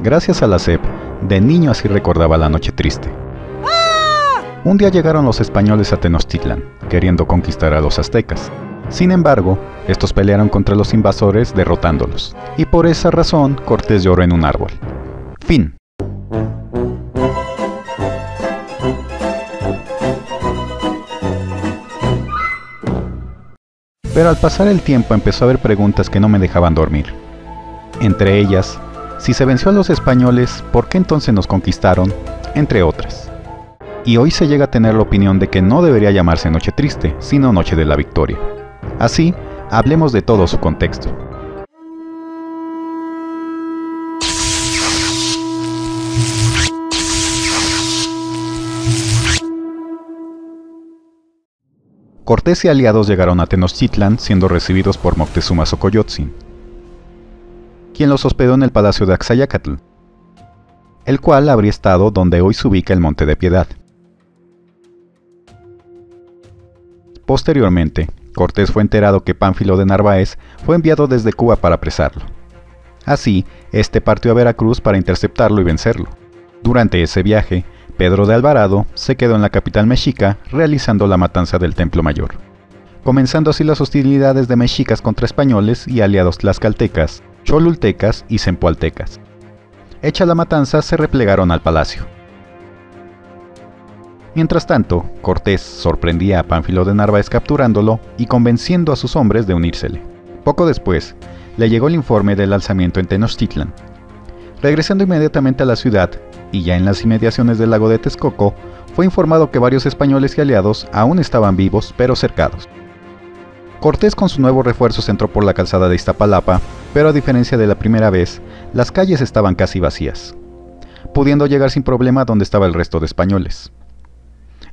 Gracias a la SEP, de niño así recordaba la noche triste. Un día llegaron los españoles a Tenochtitlan, queriendo conquistar a los aztecas. Sin embargo, estos pelearon contra los invasores derrotándolos, y por esa razón Cortés lloró en un árbol. Fin. Pero al pasar el tiempo empezó a haber preguntas que no me dejaban dormir. Entre ellas, si se venció a los españoles, ¿por qué entonces nos conquistaron? Entre otras. Y hoy se llega a tener la opinión de que no debería llamarse Noche Triste, sino Noche de la Victoria. Así, hablemos de todo su contexto. Cortés y aliados llegaron a Tenochtitlan siendo recibidos por Moctezuma Xocoyotzin, quien los hospedó en el palacio de Axayácatl, el cual habría estado donde hoy se ubica el Monte de Piedad. Posteriormente, Cortés fue enterado que Pánfilo de Narváez fue enviado desde Cuba para apresarlo. Así, este partió a Veracruz para interceptarlo y vencerlo. Durante ese viaje, Pedro de Alvarado se quedó en la capital mexica realizando la matanza del Templo Mayor, comenzando así las hostilidades de mexicas contra españoles y aliados tlaxcaltecas, cholultecas y zempoaltecas. Hecha la matanza, se replegaron al palacio. Mientras tanto, Cortés sorprendía a Pánfilo de Narváez capturándolo y convenciendo a sus hombres de unírsele. Poco después, le llegó el informe del alzamiento en Tenochtitlan. Regresando inmediatamente a la ciudad, y ya en las inmediaciones del lago de Texcoco, fue informado que varios españoles y aliados aún estaban vivos, pero cercados. Cortés con su nuevo refuerzo entró por la calzada de Iztapalapa, pero a diferencia de la primera vez, las calles estaban casi vacías, pudiendo llegar sin problema donde estaba el resto de españoles.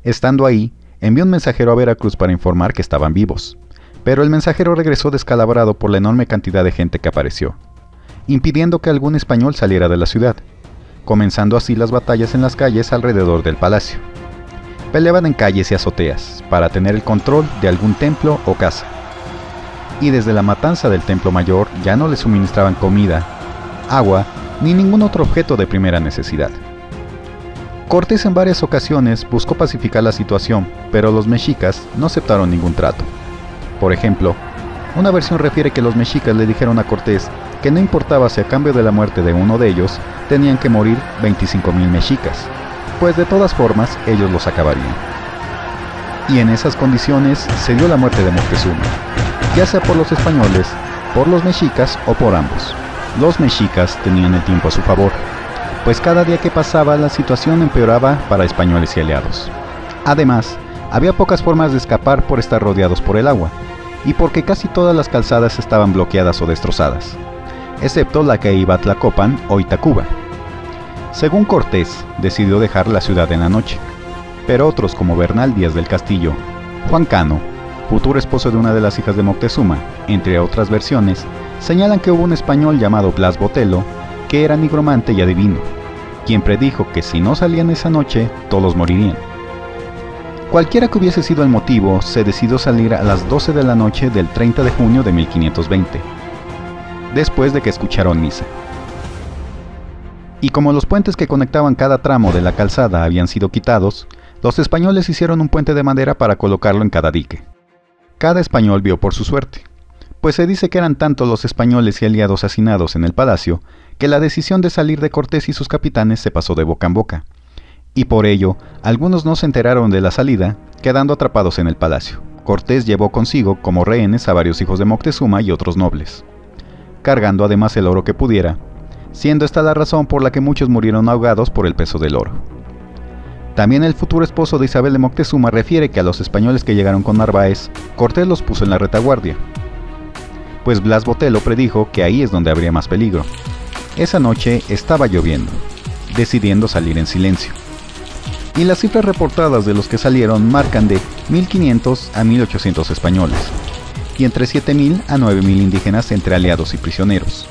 Estando ahí, envió un mensajero a Veracruz para informar que estaban vivos, pero el mensajero regresó descalabrado por la enorme cantidad de gente que apareció, impidiendo que algún español saliera de la ciudad, comenzando así las batallas en las calles alrededor del palacio. Peleaban en calles y azoteas, para tener el control de algún templo o casa. Y desde la matanza del Templo Mayor ya no les suministraban comida, agua, ni ningún otro objeto de primera necesidad. Cortés en varias ocasiones buscó pacificar la situación, pero los mexicas no aceptaron ningún trato. Por ejemplo, una versión refiere que los mexicas le dijeron a Cortés que no importaba si a cambio de la muerte de uno de ellos, tenían que morir 25,000 mexicas, pues de todas formas ellos los acabarían. Y en esas condiciones se dio la muerte de Moctezuma, ya sea por los españoles, por los mexicas o por ambos. Los mexicas tenían el tiempo a su favor, pues cada día que pasaba la situación empeoraba para españoles y aliados. Además, había pocas formas de escapar por estar rodeados por el agua, y porque casi todas las calzadas estaban bloqueadas o destrozadas, excepto la que iba a Tlacopan o Itacuba. Según Cortés, decidió dejar la ciudad en la noche, pero otros como Bernal Díaz del Castillo, Juan Cano, futuro esposo de una de las hijas de Moctezuma, entre otras versiones, señalan que hubo un español llamado Blas Botello, que era nigromante y adivino, quien predijo que si no salían esa noche, todos morirían. Cualquiera que hubiese sido el motivo, se decidió salir a las 12 de la noche del 30 de junio de 1520, después de que escucharon misa. Y como los puentes que conectaban cada tramo de la calzada habían sido quitados, los españoles hicieron un puente de madera para colocarlo en cada dique. Cada español vio por su suerte, pues se dice que eran tantos los españoles y aliados hacinados en el palacio, que la decisión de salir de Cortés y sus capitanes se pasó de boca en boca, y por ello, algunos no se enteraron de la salida, quedando atrapados en el palacio. Cortés llevó consigo como rehenes a varios hijos de Moctezuma y otros nobles, cargando además el oro que pudiera, siendo esta la razón por la que muchos murieron ahogados por el peso del oro. También el futuro esposo de Isabel de Moctezuma refiere que a los españoles que llegaron con Narváez, Cortés los puso en la retaguardia, pues Blas Botello predijo que ahí es donde habría más peligro. Esa noche estaba lloviendo, decidiendo salir en silencio. Y las cifras reportadas de los que salieron marcan de 1.500 a 1.800 españoles, y entre 7.000 a 9.000 indígenas entre aliados y prisioneros,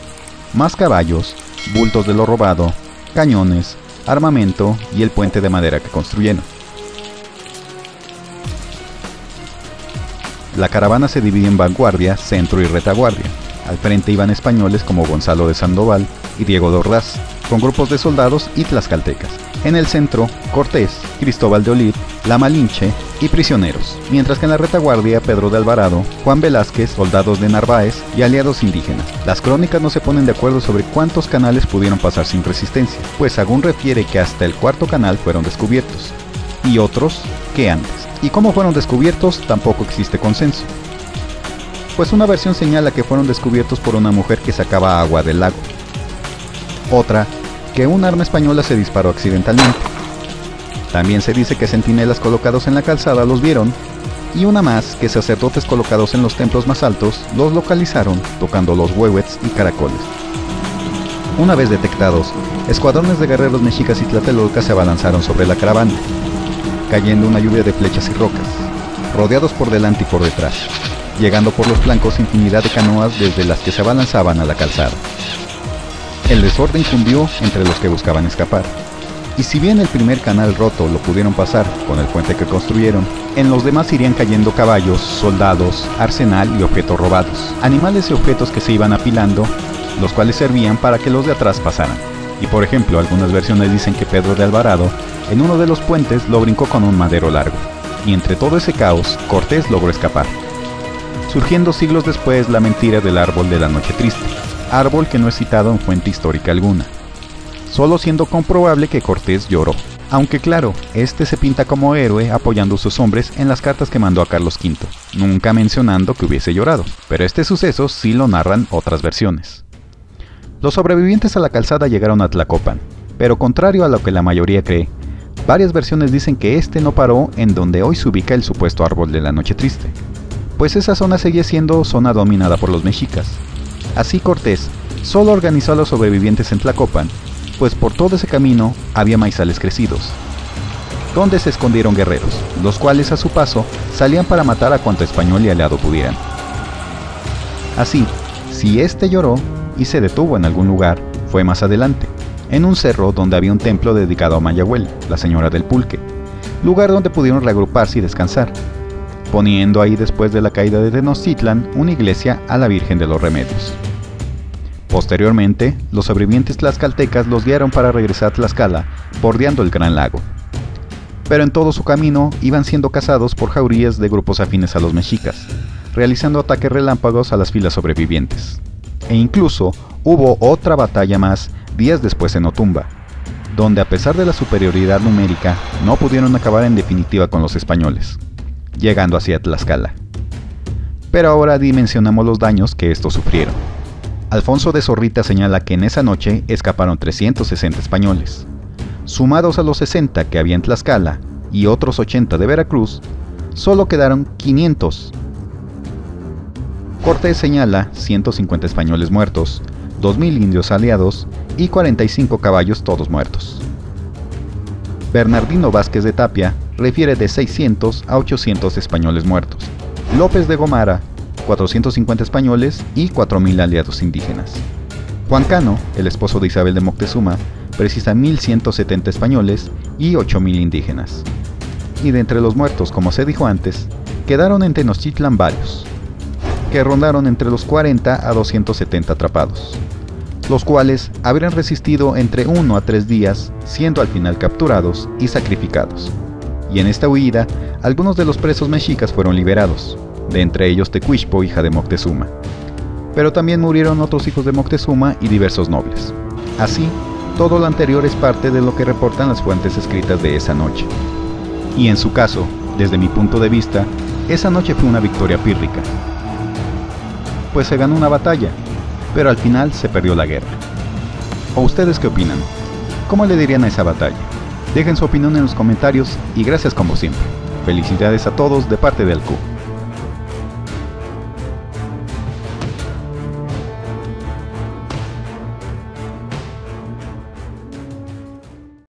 más caballos, bultos de lo robado, cañones, armamento y el puente de madera que construyeron. La caravana se dividió en vanguardia, centro y retaguardia. Al frente iban españoles como Gonzalo de Sandoval y Diego de Ordaz, con grupos de soldados y tlaxcaltecas. En el centro, Cortés, Cristóbal de Olid, la Malinche y prisioneros, mientras que en la retaguardia Pedro de Alvarado, Juan Velázquez, soldados de Narváez y aliados indígenas. Las crónicas no se ponen de acuerdo sobre cuántos canales pudieron pasar sin resistencia, pues Sagún refiere que hasta el cuarto canal fueron descubiertos, y otros que antes. Y cómo fueron descubiertos tampoco existe consenso, pues una versión señala que fueron descubiertos por una mujer que sacaba agua del lago, otra que un arma española se disparó accidentalmente. También se dice que centinelas colocados en la calzada los vieron, y una más que sacerdotes colocados en los templos más altos los localizaron tocando los huehuets y caracoles. Una vez detectados, escuadrones de guerreros mexicas y tlatelolcas se abalanzaron sobre la caravana, cayendo una lluvia de flechas y rocas, rodeados por delante y por detrás, llegando por los flancos infinidad de canoas desde las que se abalanzaban a la calzada. El desorden cundió entre los que buscaban escapar, y si bien el primer canal roto lo pudieron pasar con el puente que construyeron, en los demás irían cayendo caballos, soldados, arsenal y objetos robados, animales y objetos que se iban apilando, los cuales servían para que los de atrás pasaran. Y por ejemplo, algunas versiones dicen que Pedro de Alvarado en uno de los puentes lo brincó con un madero largo, y entre todo ese caos, Cortés logró escapar, surgiendo siglos después la mentira del árbol de la noche triste, árbol que no es citado en fuente histórica alguna, solo siendo comprobable que Cortés lloró, aunque claro, este se pinta como héroe apoyando a sus hombres en las cartas que mandó a Carlos V, nunca mencionando que hubiese llorado, pero este suceso sí lo narran otras versiones. Los sobrevivientes a la calzada llegaron a Tlacopan, pero contrario a lo que la mayoría cree, varias versiones dicen que este no paró en donde hoy se ubica el supuesto árbol de la noche triste, pues esa zona seguía siendo zona dominada por los mexicas. Así Cortés solo organizó a los sobrevivientes en Tlacopan, pues por todo ese camino había maizales crecidos, donde se escondieron guerreros, los cuales a su paso salían para matar a cuanto español y aliado pudieran. Así, si este lloró y se detuvo en algún lugar, fue más adelante, en un cerro donde había un templo dedicado a Mayahuel, la señora del pulque, lugar donde pudieron reagruparse y descansar, poniendo ahí después de la caída de Tenochtitlan una iglesia a la Virgen de los Remedios. Posteriormente, los sobrevivientes tlaxcaltecas los guiaron para regresar a Tlaxcala, bordeando el Gran Lago. Pero en todo su camino iban siendo cazados por jaurías de grupos afines a los mexicas, realizando ataques relámpagos a las filas sobrevivientes. E incluso hubo otra batalla más días después en Otumba, donde a pesar de la superioridad numérica, no pudieron acabar en definitiva con los españoles, llegando hacia Tlaxcala. Pero ahora dimensionamos los daños que estos sufrieron. Alfonso de Zorrita señala que en esa noche escaparon 360 españoles. Sumados a los 60 que había en Tlaxcala y otros 80 de Veracruz, solo quedaron 500. Cortés señala 150 españoles muertos, 2000 indios aliados y 45 caballos todos muertos. Bernardino Vázquez de Tapia refiere de 600 a 800 españoles muertos. López de Gomara, 450 españoles y 4000 aliados indígenas. Juan Cano, el esposo de Isabel de Moctezuma, precisa 1170 españoles y 8000 indígenas. Y de entre los muertos, como se dijo antes, quedaron en Tenochtitlan varios, que rondaron entre los 40 a 270 atrapados, los cuales habrían resistido entre 1 a 3 días, siendo al final capturados y sacrificados. Y en esta huida, algunos de los presos mexicas fueron liberados, de entre ellos Tecuixpo, hija de Moctezuma. Pero también murieron otros hijos de Moctezuma y diversos nobles. Así, todo lo anterior es parte de lo que reportan las fuentes escritas de esa noche. Y en su caso, desde mi punto de vista, esa noche fue una victoria pírrica, pues se ganó una batalla, pero al final se perdió la guerra. ¿O ustedes qué opinan? ¿Cómo le dirían a esa batalla? Dejen su opinión en los comentarios y gracias como siempre. Felicidades a todos de parte de Alcu.